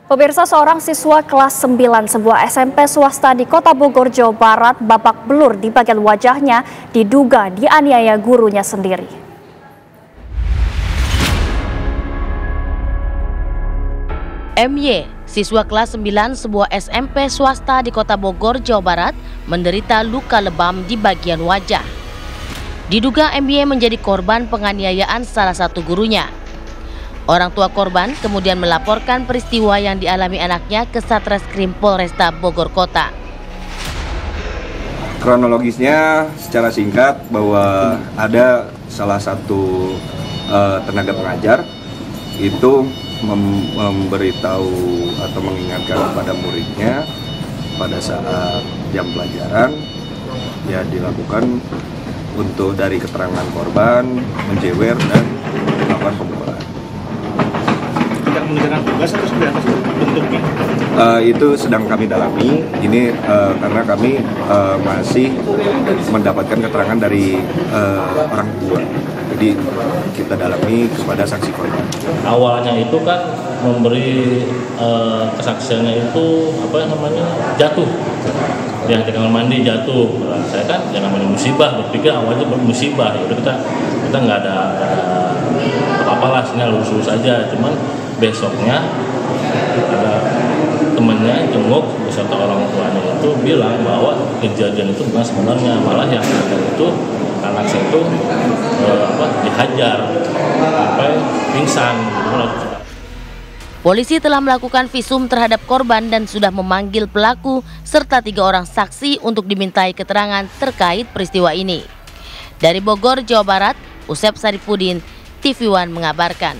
Pemirsa, seorang siswa kelas 9 sebuah SMP swasta di Kota Bogor, Jawa Barat babak belur di bagian wajahnya diduga dianiaya gurunya sendiri. MY, siswa kelas 9 sebuah SMP swasta di Kota Bogor, Jawa Barat, menderita luka lebam di bagian wajah. Diduga MY menjadi korban penganiayaan salah satu gurunya. Orang tua korban kemudian melaporkan peristiwa yang dialami anaknya ke Satreskrim Polresta Bogor Kota. Kronologisnya secara singkat bahwa ada salah satu tenaga pengajar itu memberitahu atau mengingatkan kepada muridnya pada saat jam pelajaran ya dilakukan untuk dari keterangan korban menjewer dan melakukan pemukulan. Tidak mengerjakan tugas atau seperti apa sih bentuknya? Itu sedang kami dalami. Ini karena kami masih mendapatkan keterangan dari orang tua. Jadi kita dalami kepada saksi korban. Awalnya itu kan memberi kesaksiannya itu jatuh, yang di kamar mandi jatuh. Saya kan yang namanya musibah, berpikir awalnya musibah. Kita nggak ada apa-apa lah, sini lurus-lurus aja. Cuman besoknya ada temannya jenguk beserta orang tuanya itu bilang bahwa kejadian itu bukan sebenarnya, malah yang ada itu anak saya itu dihajar sampai pingsan. Polisi telah melakukan visum terhadap korban dan sudah memanggil pelaku serta 3 orang saksi untuk dimintai keterangan terkait peristiwa ini. Dari Bogor, Jawa Barat, Usep Saripudin, TV One mengabarkan.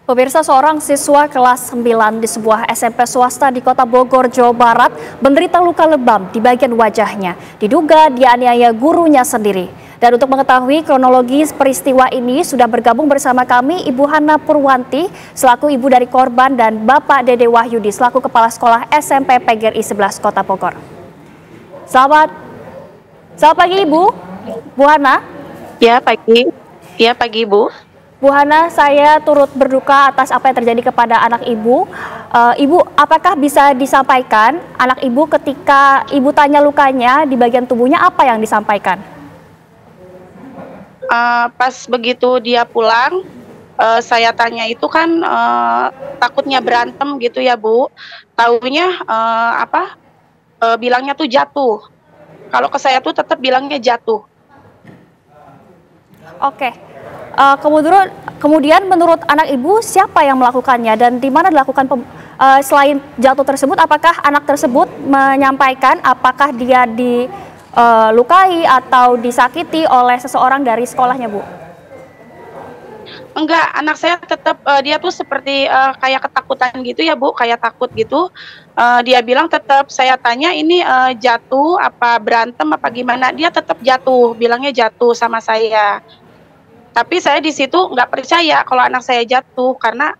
Pemirsa, seorang siswa kelas 9 di sebuah SMP swasta di Kota Bogor, Jawa Barat menderita luka lebam di bagian wajahnya. Diduga dianiaya gurunya sendiri. Dan untuk mengetahui kronologis peristiwa ini sudah bergabung bersama kami Ibu Hana Purwanti selaku ibu dari korban dan Bapak Dede Wahyudi selaku Kepala Sekolah SMP PGRI 11 Kota Bogor. Selamat pagi Ibu. Bu Hana. Ya pagi Ibu. Bu Hana, saya turut berduka atas apa yang terjadi kepada anak Ibu. Ibu, apakah bisa disampaikan anak Ibu ketika Ibu tanya lukanya di bagian tubuhnya, apa yang disampaikan? Pas begitu dia pulang, saya tanya itu kan takutnya berantem gitu ya Bu. Taunya bilangnya tuh jatuh. Kalau ke saya tuh tetap bilangnya jatuh. Oke. Kemudian menurut anak Ibu siapa yang melakukannya dan di mana dilakukan selain jatuh tersebut, apakah anak tersebut menyampaikan apakah dia dilukai atau disakiti oleh seseorang dari sekolahnya, Bu? Enggak, anak saya tetap dia tuh seperti kayak ketakutan gitu ya Bu, kayak takut gitu. Dia bilang tetap, saya tanya ini jatuh apa berantem apa gimana, dia tetap jatuh, bilangnya jatuh sama saya. Tapi saya di situ nggak percaya kalau anak saya jatuh karena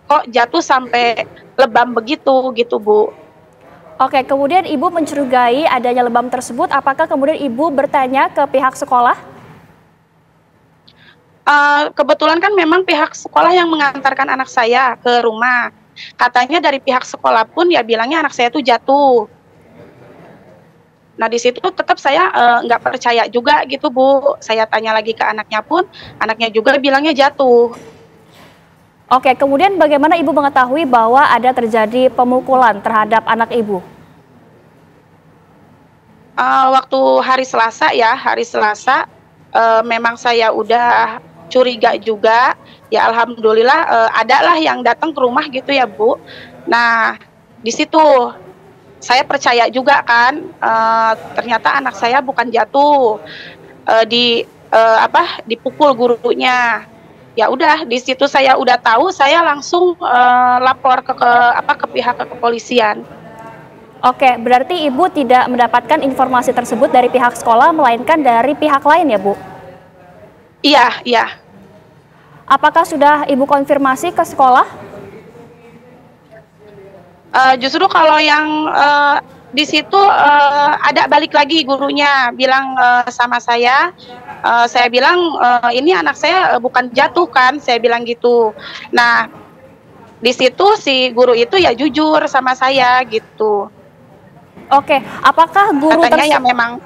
kok jatuh sampai lebam begitu gitu Bu. Oke, kemudian Ibu mencurigai adanya lebam tersebut, apakah kemudian Ibu bertanya ke pihak sekolah? Kebetulan kan memang pihak sekolah yang mengantarkan anak saya ke rumah. Katanya dari pihak sekolah pun ya bilangnya anak saya tuh jatuh. Nah di situ tetap saya nggak percaya juga gitu Bu. Saya tanya lagi ke anaknya pun, anaknya juga bilangnya jatuh. Oke, kemudian bagaimana Ibu mengetahui bahwa ada terjadi pemukulan terhadap anak Ibu? Waktu hari Selasa memang saya udah curiga juga. Ya alhamdulillah ada lah yang datang ke rumah gitu ya Bu. Nah di situ saya percaya juga kan, ternyata anak saya bukan jatuh, dipukul gurunya. Ya udah di situ saya udah tahu, saya langsung lapor ke pihak kepolisian. Oke, berarti Ibu tidak mendapatkan informasi tersebut dari pihak sekolah, melainkan dari pihak lain ya Bu? Iya. Apakah sudah Ibu konfirmasi ke sekolah? Justru kalau yang di situ ada balik lagi gurunya bilang sama saya bilang ini anak saya bukan jatuh kan, saya bilang gitu. Nah di situ si guru itu ya jujur sama saya gitu. Oke, apakah guru Katanya ya memang.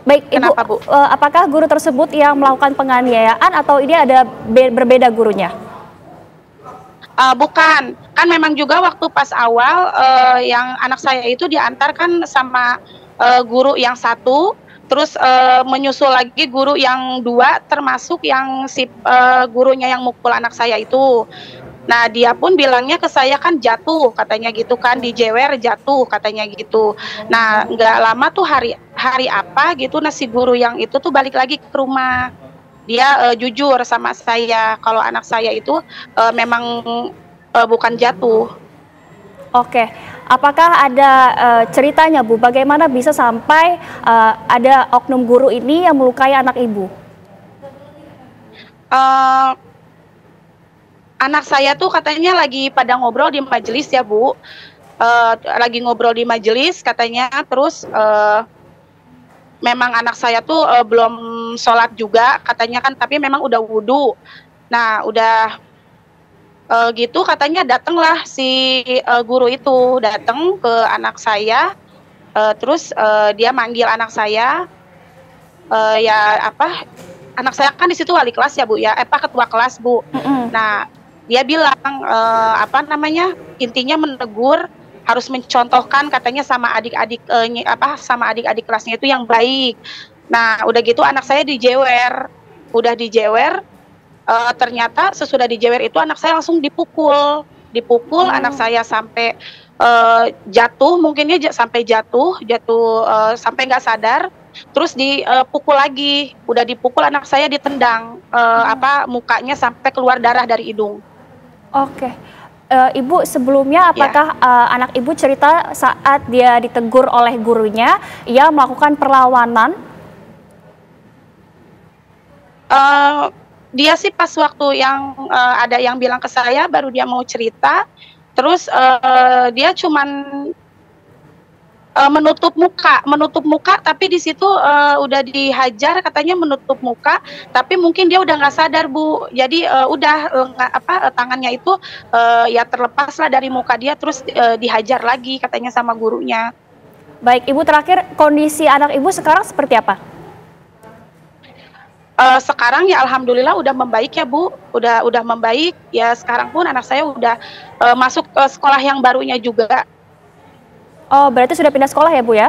Baik, Ibu, Kenapa, Bu? apakah guru tersebut yang melakukan penganiayaan atau ini ada berbeda gurunya? Bukan, kan memang juga waktu pas awal yang anak saya itu diantarkan sama guru yang satu, terus menyusul lagi guru yang dua, termasuk yang si gurunya yang mukul anak saya itu. Nah, dia pun bilangnya ke saya kan jatuh, katanya gitu kan, dijewer jatuh, katanya gitu. Nah, nggak lama tuh hari apa gitu, nah si guru yang itu tuh balik lagi ke rumah. Dia jujur sama saya kalau anak saya itu memang bukan jatuh. Oke, apakah ada ceritanya, Bu? Bagaimana bisa sampai ada oknum guru ini yang melukai anak Ibu? Anak saya tuh katanya lagi pada ngobrol di majelis ya, Bu. Lagi ngobrol di majelis katanya, terus memang anak saya tuh belum sholat juga katanya kan, tapi memang udah wudhu. Nah, udah gitu katanya datanglah si guru itu datang ke anak saya, terus dia manggil anak saya, ya apa, anak saya kan di situ wali kelas ya, Bu ya, ketua kelas, Bu. Nah, dia bilang apa namanya, intinya menegur, harus mencontohkan katanya sama adik-adik sama adik-adik kelasnya itu yang baik. Nah, udah gitu anak saya dijewer, ternyata sesudah dijewer itu anak saya langsung dipukul anak saya sampai jatuh, mungkinnya sampai jatuh sampai nggak sadar. Terus dipukul lagi, udah dipukul anak saya ditendang, mukanya sampai keluar darah dari hidung. Oke, Ibu sebelumnya apakah anak Ibu cerita saat dia ditegur oleh gurunya, ia melakukan perlawanan? Dia sih pas waktu yang ada yang bilang ke saya, baru dia mau cerita, terus dia cuman menutup muka, tapi di situ udah dihajar katanya menutup muka, tapi mungkin dia udah nggak sadar, Bu. Jadi tangannya itu ya terlepas lah dari muka dia, terus dihajar lagi katanya sama gurunya. Baik, Ibu, terakhir kondisi anak Ibu sekarang seperti apa? Sekarang ya alhamdulillah udah membaik ya, Bu. Udah membaik ya, sekarang pun anak saya udah masuk ke sekolah yang barunya juga. Oh, berarti sudah pindah sekolah ya, Bu ya?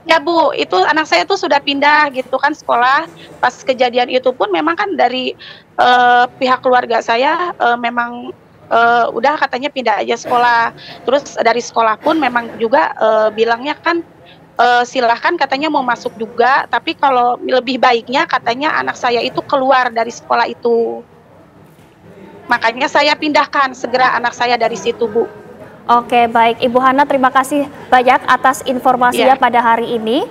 Ya, Bu, itu anak saya tuh sudah pindah gitu kan sekolah. Pas kejadian itu pun memang kan dari pihak keluarga saya memang udah katanya pindah aja sekolah. Terus dari sekolah pun memang juga bilangnya kan silahkan katanya mau masuk juga, tapi kalau lebih baiknya katanya anak saya itu keluar dari sekolah itu. Makanya saya pindahkan segera anak saya dari situ, Bu. Oke, baik. Ibu Hana, terima kasih banyak atas informasinya pada hari ini.